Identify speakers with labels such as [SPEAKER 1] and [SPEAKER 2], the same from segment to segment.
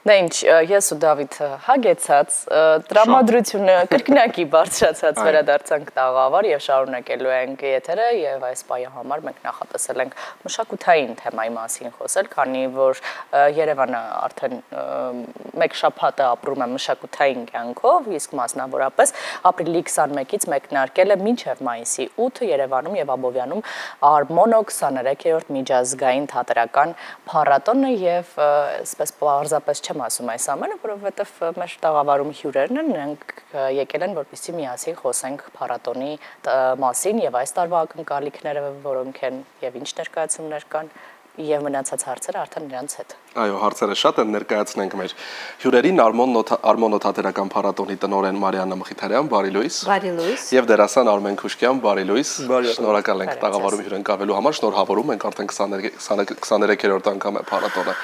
[SPEAKER 1] Դա ինչ, ես ու Դավիթը հագեցած, տրամադրությունը կրկնակի բարձրացած վերադարձանք տաղավար եւ շարունակելու ենք եթերը եւ այս պահի համար մենք նախատեսել ենք մշակութային թեմայի մասին խոսել, քանի որ Երևանը արդեն մեկ շաբաթ է ապրում է մշակութային կյանքով, իսկ մասնավորապես ապրիլի 21-ից մեկնարկել է մինչև մայիսի 8-ը Երևանում եւ Աբովյանում Արմոնո 23-րդ միջազգային թատերական փառատոնը եւ այսպես պարզապես չեմ ասում այս ամենը, որովհետև մեր տաղավարում հյուրերն են, նրանք եկել են, որպեսզի միասին խոսենք փառատոնի մասին եւ այս տարվա ակնկալիքները, որոնք են եւ ինչ ներկայացումներ կան եւ մնացած հարցերը արդեն նրանց հետ։
[SPEAKER 2] Այո, հարցերը շատ են, ներկայացնենք մեր հյուրերին Արմոնո թատերական փառատոնի տնօրեն Մարիաննա Մխիթարյան, բարի լույս։
[SPEAKER 3] Բարի լույս։
[SPEAKER 2] Եվ դերասան Արմեն Քուշկյան, բարի լույս։ Շնորհակալ ենք տաղավարում հյուրընկալվելու համար, շնորհավորում ենք արդեն 23-րդ անգամ է փառատոնը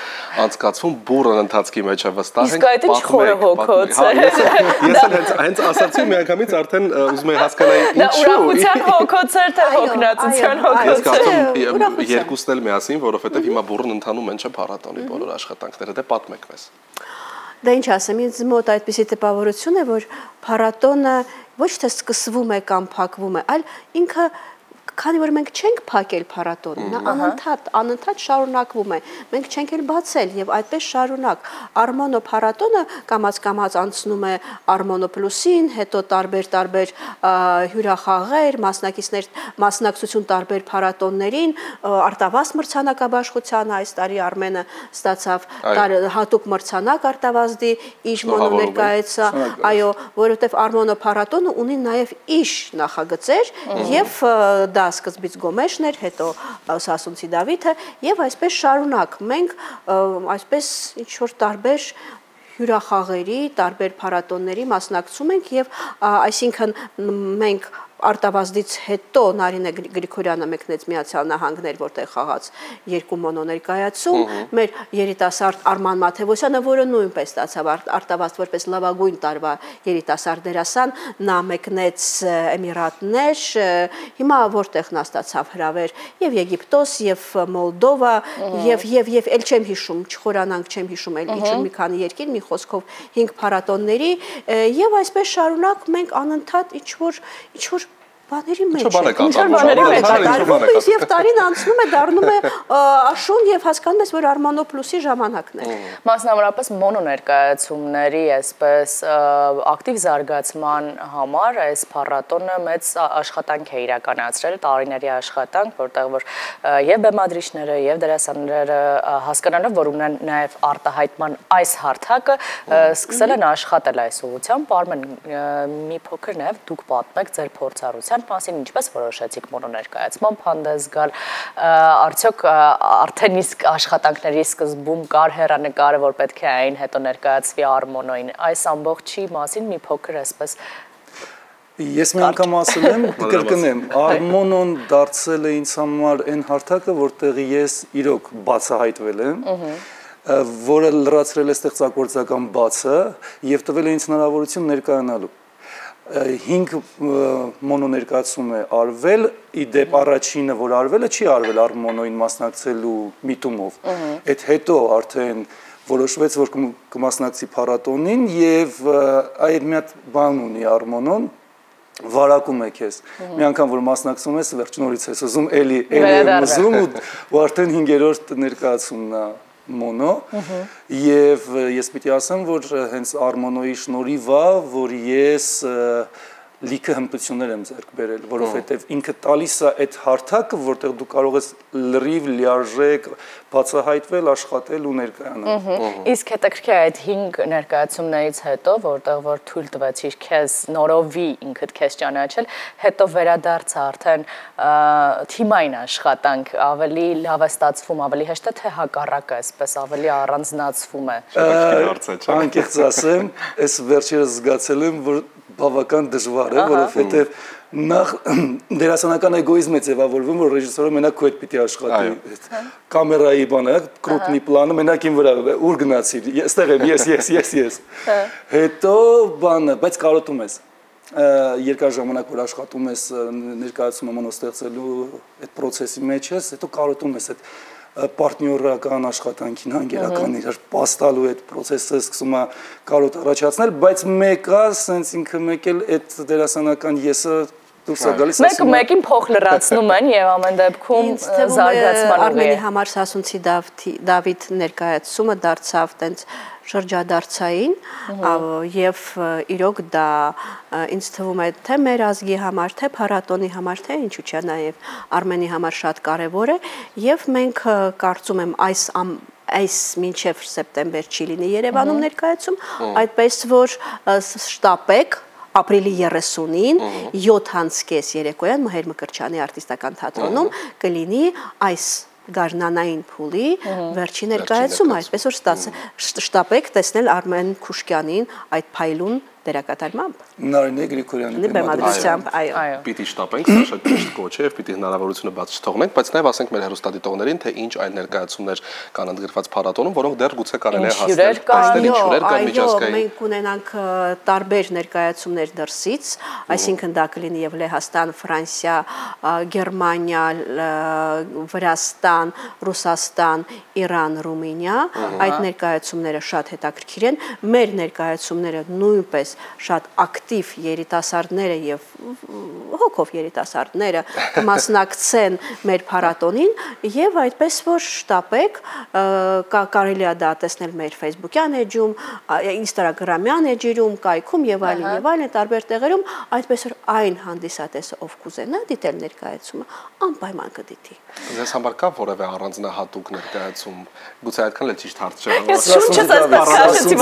[SPEAKER 2] անցկացվում, բուրըն ընթացքի մեջ է վստահ ենք։
[SPEAKER 1] Իսկ այդ ինչ խորը հոգոց է։
[SPEAKER 2] Ես հենց ասացի միանգամից արդեն ուզում եի հասկանալ ինչու։
[SPEAKER 1] Ուրախության հոգոց էր, թե հոգնածության հոգոց։
[SPEAKER 2] Ես կարծում երկուսն էլ միասին, որովհետև հիմա բուրըն ընթանում են չէ փառատոնի բոլոր աշխատանքները, դե պատմեք մեզ։
[SPEAKER 3] Դա ինչ ասեմ, ինձ մոտ այդպիսի տպավորություն է, որ փառատոնը ոչ թե սկսվում է կամ փակվում է, այլ ինքը քանի որ մենք չենք փակել փառատոնը, նա անընդհատ շարունակվում է։ Մենք չենք էլ բացել եւ այդպես շարունակ։ Արմոնո փառատոնը կամաց անցնում է Արմոնո պլյուսին, հետո տարբեր հյուրախաղեր, մասնակցություն տարբեր փառատոններին, արտավազդ մրցանակաբաշխությանը այս տարի Արմենը ստացավ հատուկ մրցանակ արտավազդի իր մոնո ներկայացա, այո, որովհետեւ Արմոնո փառատոնը ունի նաեւ իր նախագծեր եւ դա սկզբից Գոմեշն էր, հետո Սասունցի Դավիթը եւ այսպես շարունակ մենք այսպես ինչ որ տարբեր հյուրախաղերի, տարբեր փառատոնների մասնակցում ենք եւ այսինքն մենք արտավազդից հետո Նարինե Գրիգորյանը մեկնեց Միացյալ Նահանգներ, որտեղ խաղաց 2 մոնո ներկայացում, մեր երիտասարդ Արման Մաթևոսյանը, որը նույնպես ստացավ արտավազդ որպես լավագույն տարվա երիտասարդ դերասան, նա մեկնեց Էմիրատներ, հիմա որտեղ նա ստացավ հրավեր եւ Եգիպտոս եւ Մոլդովա եւ էլ չեմ հիշում, չխորանանք չեմ հիշում էլ ինչ մի քանի երկիր, մի խոսքով 5 փառատոնների եւ այսպես շարունակ մենք անընդհատ ինչ որ բաների մեջ եւ տարին անցնում է, դառնում է աշուն եւ հասկանում ես, որ Արմոնո պլյուսի ժամանակն է։
[SPEAKER 1] Մասնավորապես մոնո ներկայացումների այսպես ակտիվ զարգացման համար այս փառատոնը մեծ աշխատանք է իրականացրել, տարիների աշխատանք, որտեղ որ եւ բեմադրիչները եւ դերասանները հասկանալով, որ ունեն նաեւ արտահայտման այս հարթակը, սկսել են աշխատել այս ուղղությամբ, Արմեն մի փոքր նաեւ դուք պատմեք ձեր փորձառության մասին ինչպես որոշեցիք մոնո ներկայացման հանդես գալ, արդյոք արդեն իսկ աշխատանքների սկզբում կար հեռանկարը, որ պետք է այն հետո ներկայացվի Արմոնոին, այս ամբողջի մասին մի փոքր այսպես
[SPEAKER 4] Ես մի անգամ ասել եմ, կրկնեմ, Արմոնոն դարձել է ինձ համար այն հարթակը, որտեղ ես իրոք բացահայտվել եմ, որը լրացրել է ստեղծագործական բացը եւ տվել է ինձ հնարավորություն ներկայանալու։ 5 մոնո ներկայացում է արվել, իդեպ առաջինը, որ արվել է, չի արվել Արմոնոին մասնակցելու միտումով։ Այդ հետո արդեն որոշվեց, որ կմասնակցի փառատոնին եւ այդ մի հատ բան ունի Արմոնոն, վարակում է քեզ։ Մի անգամ որ մասնակցում ես, վերջ նորից ես ուզում էլի ուզում ու արդեն 5-րդ ներկայացումն է մոնո եւ ես պիտի ասեմ, որ հենց Արմոնոյի շնորհիվ է, որ ես լիքը հմտություններ եմ ձեռք բերել, որովհետև ինքը տալիս է այդ հարթակը, որտեղ դու կարող ես լրիվ լիարժեք բացահայտվել, աշխատել ու ներկայանալ։
[SPEAKER 1] Իսկ հետաքրքիր է այդ 5 ներկայացումներից հետո, որտեղ որ թույլ տվեցիր քեզ նորովի ինքդ քեզ ճանաչել, հետո վերադարձա արդեն թիմային աշխատանք, ավելի լավ է ստացվում, ավելի հեշտ է, թե հակառակը, այսպես ավելի առանձնացվում է։
[SPEAKER 4] Անկեղծ ասեմ, այս վերջերս զգացել եմ, որ բավական դժվար է, որովհետև նախ դերասանական էգոիզմ է ձևավորվում, որ ռեժիսորը մենակ քո հետ պիտի աշխատի։ Կամերայի բանը, կրուպնի պլանը, մենակ իմ վրա, ուր գնացիր, այստեղ եմ, ես։ Հետո բանը, բայց կարոտում ես։ Երկար ժամանակ որ աշխատում ես ներկայացումը մոնո ստեղծելու այդ process-ի մեջ ես, հետո կարոտում ես այդ պարտներական աշխատանքին հանգերական իր պաստալու այդ process-ը սկսում է կարոտ առաջացնել, բայց մեկը sense ինքը մեկ էլ այդ դերասանական եսը դուրս է գալիս
[SPEAKER 1] ասում մեկին փոխ լրացնում են եւ ամեն դեպքում զարգացման
[SPEAKER 3] Արմենի համար Սասունցի Դավիթ ներկայացումը դարձավ տենց շրջադարձային եւ իրոք դա ինձ թվում է թե մեր ազգի համար, թե փառատոնի համար, թե ինչու՞ չէ նաեւ Արմենի համար շատ կարեւոր է եւ մենք կարծում եմ այս մինչև սեպտեմբեր չի լինի Երևանում ներկայացում, այդպես որ շտապեք ապրիլի 30-ին 7:30 երեկոյան Մհեր Մկրտչյանի արտիստական թատրոնում կլինի այս գարնանային փուլի վերջին ներկայացումը, այսպես որ շտապեք տեսնել Արմեն Քուշկյանին այդ փայլուն դերակատարմամբ։
[SPEAKER 4] Նարինե Գրիգորյանի
[SPEAKER 3] բեմադրությամբ, այո։
[SPEAKER 2] Պիտի շտապենք, սա շատ ճիշտ կոչ է, պիտի հնարավորությունը բաց չթողնենք, բայց նաև ասենք մեր հեռուստադիտողներին, թե ինչ այլ ներկայացումներ կան ընդգրկված փառատոնում, որոնք դեռ գուցե կարելի է հասնել,
[SPEAKER 3] այո, մենք կունենանք տարբեր ներկայացումներ դրսից, այսինքն դա կլինի եւ Լեհաստան, Ֆրանսիա, Գերմանիա, Վրաստան, Ռուսաստան, Իրան, Ռումինիա, այդ ներկայացումները շատ հետաքրքիր են, մեր ներկայացումները նույնպես շատ ակտիվ երիտասարդները եւ հոգով երիտասարդները կմասնակցեն մեր փառատոնին եւ այդպես որ շտապեք կարելի է դա տեսնել մեր Facebook-յան էջում, Instagram-յան էջերում, կայքում եւ այլն տարբեր տեղերում, այդպես որ այն հանդիսատեսը ով կուզենա դիտել ներկայացումը անպայման կդիտի։
[SPEAKER 2] Ձեզ համար կա որևէ առանձնահատուկ ներկայացում, գուցե այդքան էլ ճիշտ հարց չէ։
[SPEAKER 1] Ես շուրջը ծածկացրեցի,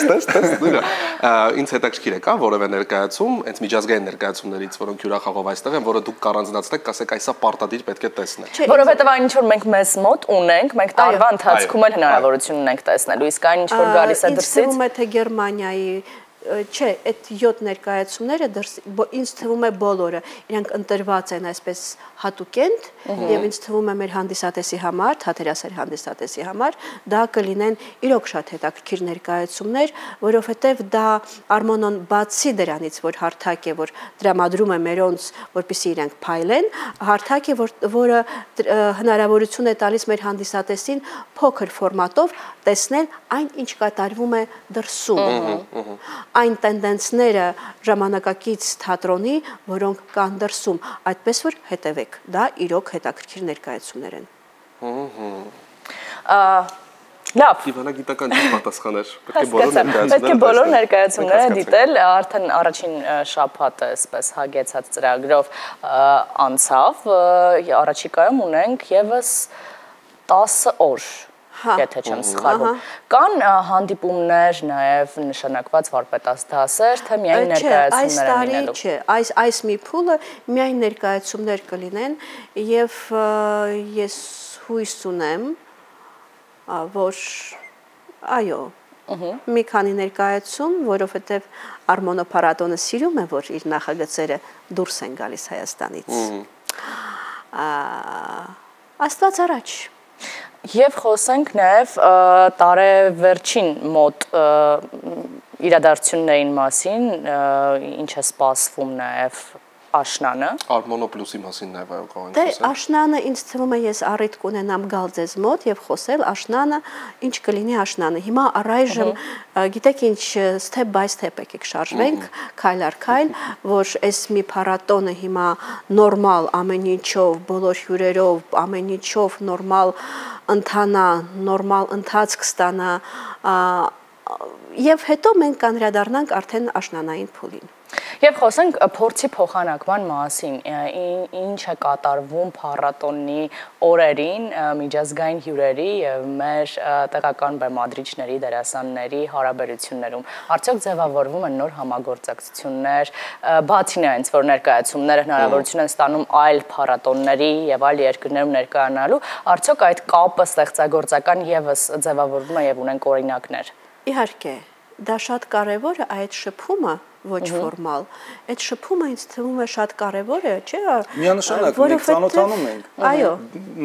[SPEAKER 2] Ինձ հետաքրքիր է կա որևէ ներկայացում, հենց միջազգային ներկայացումներից, որոնք յուրախաղով այստեղ են, որը դուք կառանձնացնեք, կասեք այսա պարտադիր պետք է տեսնել։
[SPEAKER 1] Որովհետև այն ինչ որ մենք մեզ մոտ ունենք, մենք տարվա ընթացքում էլ հնարավորություն ունենք տեսնելու, իսկ այն ինչ որ գալիս է դրսից։
[SPEAKER 3] Ինձ թվում է թե Գերմանիայի չէ, այդ 7 ներկայացումները ինձ թվում է բոլորը իրենք ընտրված են այսպես հատուկենտ եւ ինձ թվում է մեր հանդիսատեսի համար, թատերասեր հանդիսատեսի համար դա կլինեն իրոք շատ հետաքրքիր ներկայացումներ, որովհետեւ դա Արմոնոն բացի դրանից, որ հարթակ է, որ դրամադրում է մերոնց, որպեսզի իրենք փայլեն, հարթակ է, որը հնարավորություն է տալիս մեր հանդիսատեսին փոքր ֆորմատով տեսնել այն, ինչ կատարվում է դրսում։ Այն տենդենսները ժամանակակից թատրոնի, որոնք կան դրսում, այդպես որ հետևեք, դա իրոք հետաքրքիր ներկայացումներ են։
[SPEAKER 1] Լավ։
[SPEAKER 2] Դիվանագիտական պատասխաններ,
[SPEAKER 1] պետք է բոլոր ներկայացումները դիտել, արդեն առաջին շաբաթը այսպես հագեցած ծրագրով անցավ, առաջիկայում ունենք եւս 10 օր, եթե չեմ սխալվում։ Կան հանդիպումներ նաև նշանակված վարպետաց դասեր, թե միայն ներկայացումներ են լինելու։
[SPEAKER 3] Չէ, այս մի փուլը միայն ներկայացումներ կլինեն եւ ես հույս ունեմ, որ այո, մի քանի ներկայացում, որովհետեւ Արմոնո փառատոնը սիրում է, որ իր նախագծերը դուրս են գալիս Հայաստանից։ Աստված առաջ։
[SPEAKER 1] Եվ խոսենք նաև տարեվերջին մոտ իրադարձություններին մասին, ինչ է սպասվում նաև Աշնանը։
[SPEAKER 2] Արմոնո պլյուսի մասին նաև այո կարող ենք
[SPEAKER 3] խոսել։ Դե Աշնանը ինձ թվում է ես առիթ կունենամ գալ ձեզ մոտ եւ խոսել Աշնանը, ինչ կլինի Աշնանը։ Հիմա առայժմ գիտեք ինչ step by step եկեք շարժվենք, քայլ առ քայլ, որ այս մի փառատոնը հիմա նորմալ ամեն ինչով, բոլոր հյուրերով, ամեն ինչով նորմալ ընթանա, նորմալ ընթացք ստանա եւ հետո մենք կանրադառնանք արդեն աշնանային փուլին։
[SPEAKER 1] Եվ խոսենք փորձի փոխանակման մասին, ինչ է կատարվում փառատոնի օրերին միջազգային հյուրերի եւ մեր տեղական բեմադրիչների, դերասանների հարաբերություններում։ Արդյոք ձևավորվում են նոր համագործակցություններ, բացի նրանից, որ ներկայացումները հնարավորություն են ստանում այլ փառատոնների եւ այլ երկրներում ներկայանալու, արդյոք այդ կապը ստեղծագործական եւս ձևավորվում է եւ ունենք օրինակներ։
[SPEAKER 3] Իհարկե, դա շատ կարևոր է այդ շփումը ոչ ֆորմալ։ Այդ շփումը ինձ թվում է շատ կարևոր է, չէ՞։
[SPEAKER 4] Միանշանակ մենք ծանոթանում ենք։
[SPEAKER 3] Այո։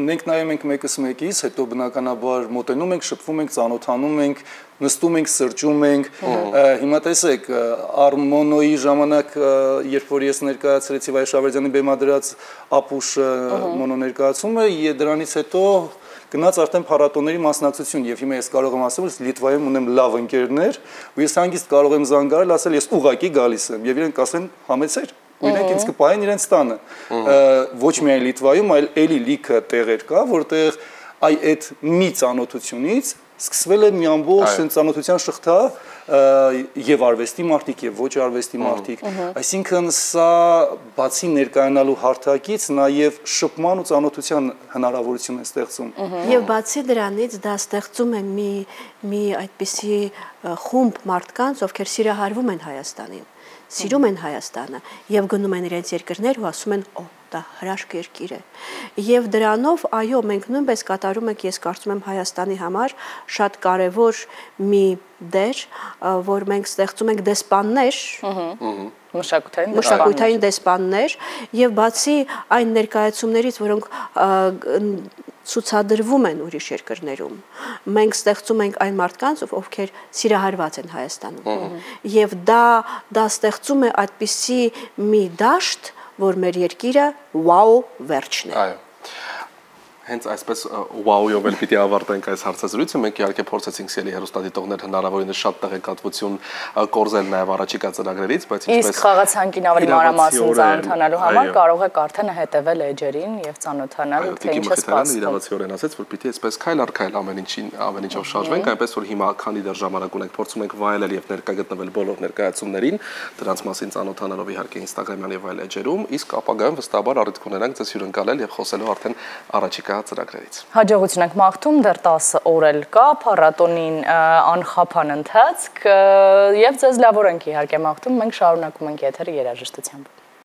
[SPEAKER 4] Մենք նայում ենք մեկս մեկից, հետո բնականաբար մոտենում ենք, շփվում ենք, ծանոթանում ենք, նստում ենք, սրճում ենք։ Հիմա տեսեք, Արմոնոյի ժամանակ, երբ որ ես ներկայացրեցի Վայ Շավերդյանի բեմադրած Ապուշը մոնոներկայացումը, դրանից հետո գնաց արդեն փառատոների մասնակցություն եւ հիմա ես կարող եմ ասել, որ Լիտվայում ունեմ լավ ընկերներ, ու ես հանգիստ կարող եմ զանգարել, ասել ես ուղակի գալիս եմ եւ իրենք ասեն համեցեր, ու իրենք ինձ կպահեն իրենց տանը։ Ոչ միայն Լիտվայում, այլ էլի լիքը տեղեր կա, որտեղ այդ մի ծանոթությունից սկսվել է մի ամբողջ ծանոթության շղթա եւ արվեստի մարդիկ եւ ոչ արվեստի մարդիկ, այսինքն սա բացի ներկայանալու հարթակից նաեւ շփման ու ծանոթության հնարավորություն է ստեղծում։
[SPEAKER 3] Եվ բացի դրանից դա ստեղծում է մի այդպիսի խումբ մարդկանց, ովքեր սիրահարվում են Հայաստանին, սիրում են Հայաստանը եւ գնում են իրենց երկրներ ու ասում են դա հրաշք երկիր է։ Եվ դրանով, այո, մենք նույնպես կատարում ենք, ես կարծում եմ Հայաստանի համար շատ կարևոր մի դեր, որ մենք ստեղծում ենք դեսպաններ, մշակութային դեսպաններ, եւ բացի այն ներկայացումներից, որոնք ցուցադրվում են ուրիշ երկրներում, մենք ստեղծում ենք այն մարդկանց, ովքեր սիրահարված են Հայաստանում։ Եվ դա ստեղծում է այդպիսի մի դաշտ, որ մեր երկիրը վաու վերջն է։
[SPEAKER 2] Այո։ Հենց այսպես վաուով էլ պիտի ավարտենք այս հարցազրույցը, մենք իհարկե փորձեցինք սիրելի հեռուստադիտողներ հնարավորինս շատ տեղեկատվություն կորզել նաև առաջիկա ծրագրերից, բայց
[SPEAKER 1] իսկ խաղացանկին ավելի մանրամասն ծանոթանալու համար կարող եք արդեն հետևել էջերին եւ ծանոթանալ թե ինչ է սպասվում։
[SPEAKER 2] Իրավացիորեն ասեց, որ պիտի այսպես քայլ առ քայլ ամեն ինչով շարժվենք, այնպես որ հիմա քանի դեռ ժամանակ ունենք, փորձում ենք վայելել եւ ներկա գտնվել բոլոր ներկայացումներին, դրանց մասին ծանոթանալով իհարկե Instagram-յան եւ այլ էջերում, իսկ ապագայում վստահաբար առիթ կունենանք ձեզ հյուրընկալել եւ խոսելու արդեն առաջիկա ծրագրերից։
[SPEAKER 1] Հաջողություն ենք մաղթում, դեռ 10 օր էլ կա, փառատոնին անխափան ընթացք եւ ձեզ լավորենք իհարկե մաղթում, մենք շարունակում ենք եթերը երաժշտությամբ։